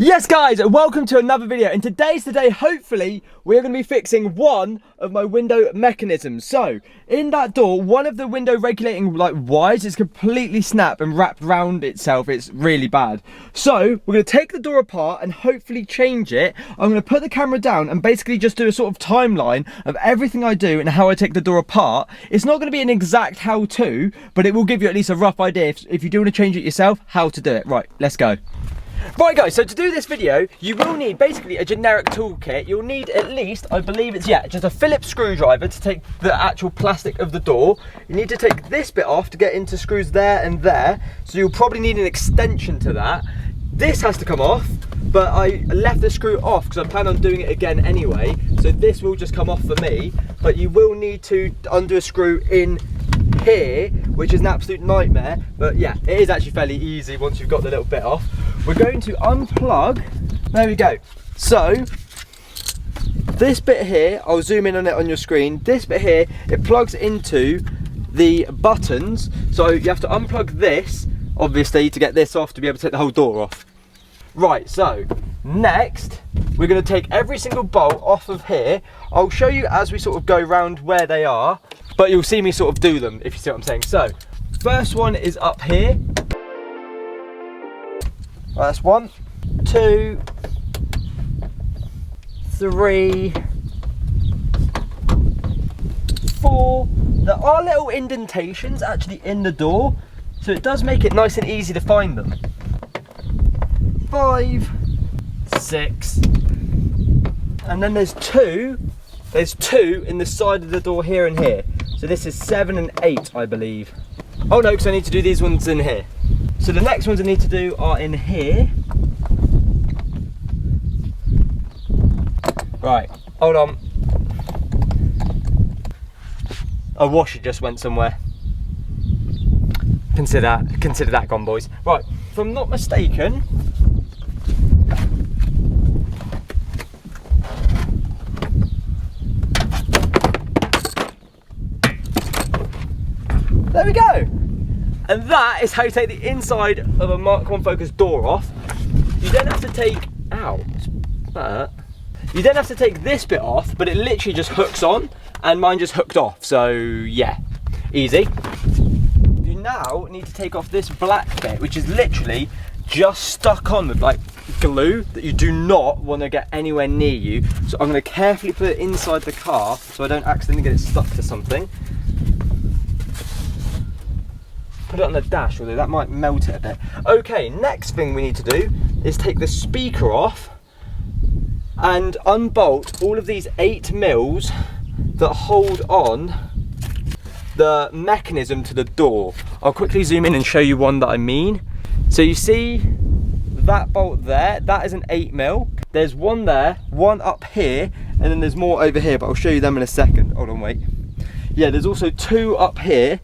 Yes guys, welcome to another video, and today hopefully we're going to be fixing one of my window mechanisms. So in that door, one of the window regulating wires is completely snapped and wrapped around itself. It's really bad. So we're going to take the door apart and hopefully change it. I'm going to put the camera down and basically just do a sort of timeline of everything I do and how I take the door apart. It's not going to be an exact how-to, but it will give you at least a rough idea if you do want to change it yourself, how to do it. Right, let's go. Right guys, so to do this video, you will need basically a generic toolkit. You'll need at least, I believe it's, just a Phillips screwdriver to take the actual plastic of the door. You need to take this bit off to get into screws there and there. So you'll probably need an extension to that. This has to come off, but I left the screw off because I plan on doing it again anyway. So this will just come off for me, but you will need to undo a screw in here, which is an absolute nightmare, but yeah, it is actually fairly easy once you've got the little bit off. We're going to unplug, there we go. So this bit here, I'll zoom in on it on your screen, this bit here, it plugs into the buttons, so you have to unplug this obviously to get this off to be able to take the whole door off. Right, so next we're going to take every single bolt off of here. I'll show you as we sort of go around where they are, but you'll see me sort of do them, if you see what I'm saying. So, first one is up here. That's 1, 2, 3, 4. There are little indentations actually in the door, so it does make it nice and easy to find them. 5, 6, and then there's two in the side of the door here and here. So this is 7 and 8, I believe. Oh no, because I need to do these ones in here. So the next ones I need to do are in here. Right, hold on. A washer just went somewhere. Consider that gone, boys. Right, if I'm not mistaken, there we go. And that is how you take the inside of a Mk1 Focus door off. You then have to take, you then have to take this bit off, but it literally just hooks on, and mine just hooked off. So yeah, easy. You now need to take off this black bit, which is literally just stuck on with like glue that you do not want to get anywhere near you. So I'm going to carefully put it inside the car so I don't accidentally get it stuck to something. Put it on the dash, although that might melt it a bit. Okay, next thing we need to do is take the speaker off and unbolt all of these 8mm that hold on the mechanism to the door. I'll quickly zoom in and show you one that I mean. So you see that bolt there, that is an 8mm. There's one there, one up here, and then there's more over here, but I'll show you them in a second. Hold on, wait. Yeah, there's also 2 up here.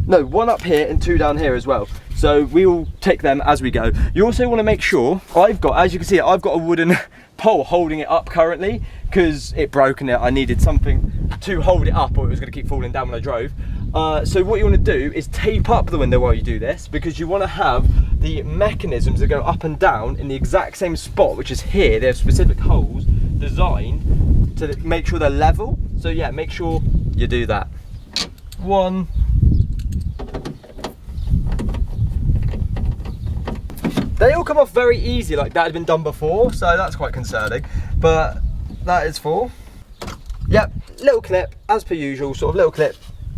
No, 1 up here and 2 down here as well. So we will take them as we go. You also want to make sure, as you can see, I've got a wooden pole holding it up currently because it broke and I needed something to hold it up or it was going to keep falling down when I drove. So what you want to do is tape up the window while you do this, because you want to have the mechanisms that go up and down in the exact same spot, which is here. They have specific holes designed to make sure they're level. So yeah, make sure you do that. 1. They all come off very easy, like that had been done before, so that's quite concerning. But that is 4. Yep, little clip, as per usual, sort of little clip.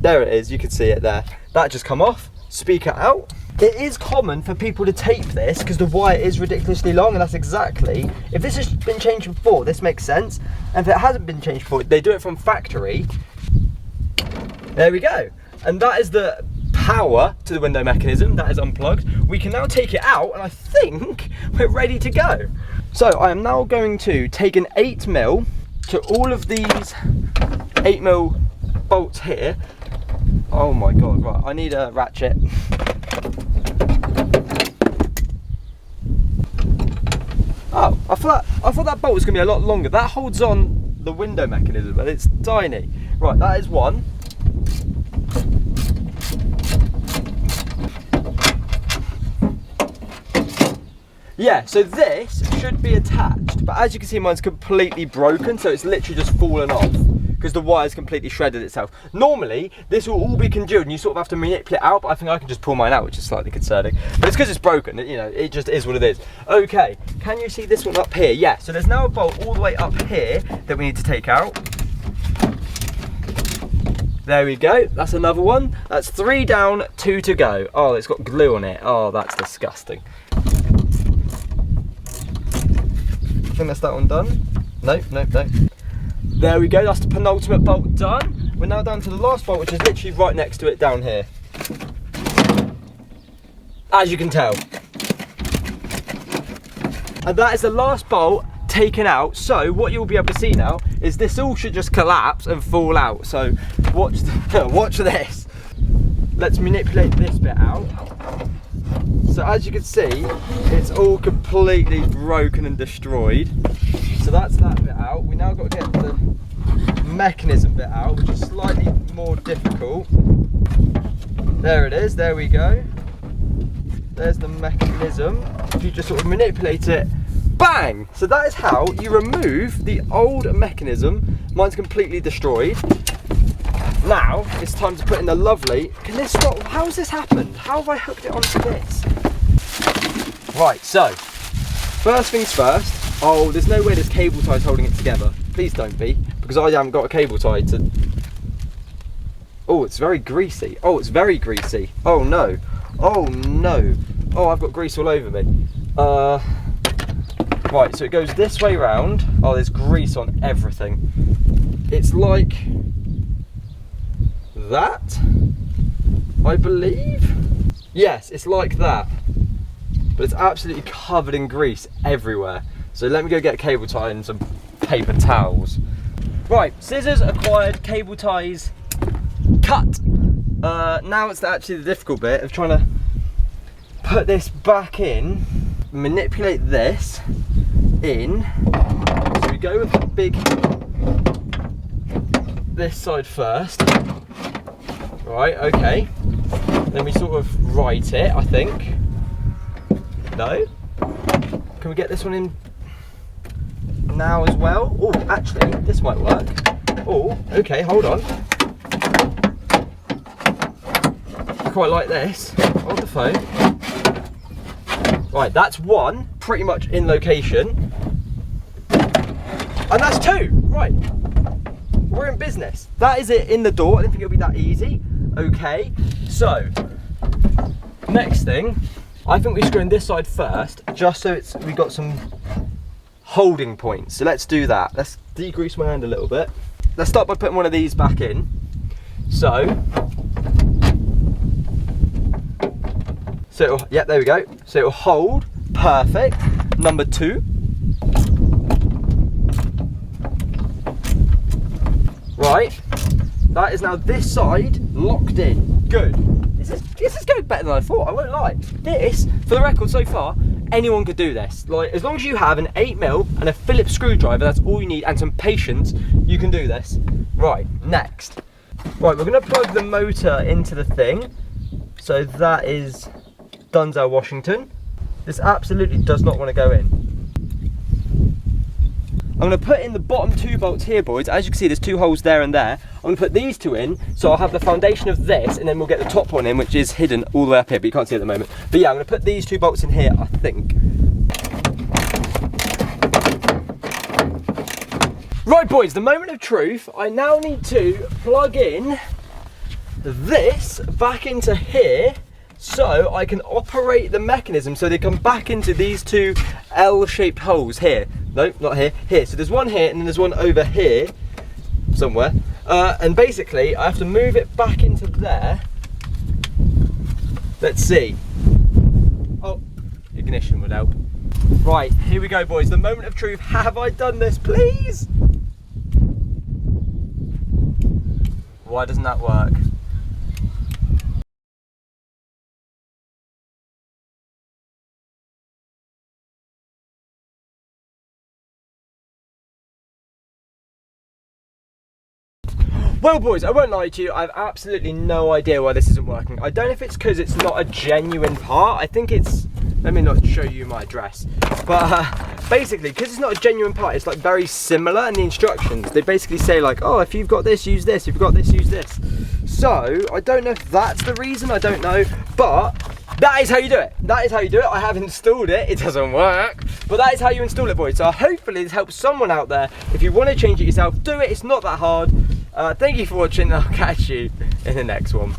There it is, you can see it there. That just come off, speaker out. It is common for people to tape this because the wire is ridiculously long, and that's exactly, if this has been changed before, this makes sense. And if it hasn't been changed before, they do it from factory. There we go. And that is the power to the window mechanism. That is unplugged. We can now take it out, and I think we're ready to go. So I am now going to take an 8mm to all of these 8mm bolts here. Oh my god, right, I need a ratchet. Oh, I thought that bolt was going to be a lot longer. That holds on the window mechanism, but it's tiny. Right, that is 1. Yeah, so this should be attached, but as you can see, mine's completely broken, so it's literally just fallen off because the wire's completely shredded itself. Normally, this will all be congealed and you sort of have to manipulate it out, but I think I can just pull mine out, which is slightly concerning. But it's because it's broken, you know, it just is what it is. Okay, can you see this one up here? Yeah, so there's now a bolt all the way up here that we need to take out. There we go, that's another one. That's 3 down, 2 to go. Oh, it's got glue on it. Oh, that's disgusting. I think that's that one done. No. There we go, that's the penultimate bolt done. We're now down to the last bolt, which is literally right next to it down here. As you can tell. And that is the last bolt taken out. So what you'll be able to see now is this all should just collapse and fall out. So watch this. Let's manipulate this bit out. So as you can see, it's all completely broken and destroyed. So that's that bit out. We now got to get the mechanism bit out, which is slightly more difficult. There it is, there we go. There's the mechanism. If you just sort of manipulate it, bang! So that is how you remove the old mechanism. Mine's completely destroyed. Now it's time to put in the lovely, can this stop? How has this happened? How have I hooked it onto this? Right, so first things first. Oh, there's no way this cable tie is holding it together. Please don't be, because I haven't got a cable tie to... Oh, it's very greasy. Oh, it's very greasy. Oh no. Oh no. Oh, I've got grease all over me. Right, so it goes this way round. Oh, there's grease on everything. It's like that, I believe. Yes, it's like that. But it's absolutely covered in grease everywhere. So let me go get a cable tie and some paper towels. Right, scissors acquired, cable ties cut. Now it's actually the difficult bit of trying to put this back in, manipulate this in. So we go with the big, this side first. Right, okay. Then we sort of right it, I think. No? Can we get this one in now as well? Oh, actually, this might work. Oh, okay, hold on. I quite like this. Hold the phone. Right, that's one, pretty much in location. And that's 2, right. We're in business. That is it in the door. I didn't think it would be that easy. Okay, so, next thing, I think we screw in this side first, just so we got some holding points. So let's do that. Let's degrease my hand a little bit. Let's start by putting one of these back in. So it'll, yeah, there we go. So it'll hold, perfect. Number 2. Right, that is now this side locked in. Good. This is going better than I thought, I won't lie. This, for the record so far, anyone could do this. Like, as long as you have an 8mm and a Phillips screwdriver, that's all you need, and some patience, you can do this. Right, next. Right, we're gonna plug the motor into the thing. So that is Dunzel Washington. This absolutely does not want to go in. I'm going to put in the bottom 2 bolts here, boys. As you can see, there's 2 holes there and there. I'm going to put these 2 in, so I'll have the foundation of this, and then we'll get the top one in, which is hidden all the way up here, but you can't see it at the moment. But yeah, I'm going to put these 2 bolts in here, I think. Right, boys, the moment of truth. I now need to plug in this back into here, so I can operate the mechanism so they come back into these 2 L-shaped holes here. No, not here, here. So there's one here and then there's one over here somewhere. And basically I have to move it back into there. Let's see. Oh, ignition would help. Right, here we go, boys. The moment of truth. Have I done this, please? Why doesn't that work? Well, boys, I won't lie to you, I have absolutely no idea why this isn't working. I don't know if it's because it's not a genuine part. I think it's let me not show you my address. But basically, because it's not a genuine part, it's like very similar in the instructions. They basically say like, oh, if you've got this, use this. If you've got this, use this. So I don't know if that's the reason, I don't know, but that is how you do it. That is how you do it. I have installed it. It doesn't work, but that is how you install it, boys. So hopefully this helps someone out there. If you want to change it yourself, do it. It's not that hard. Thank you for watching. I'll catch you in the next one.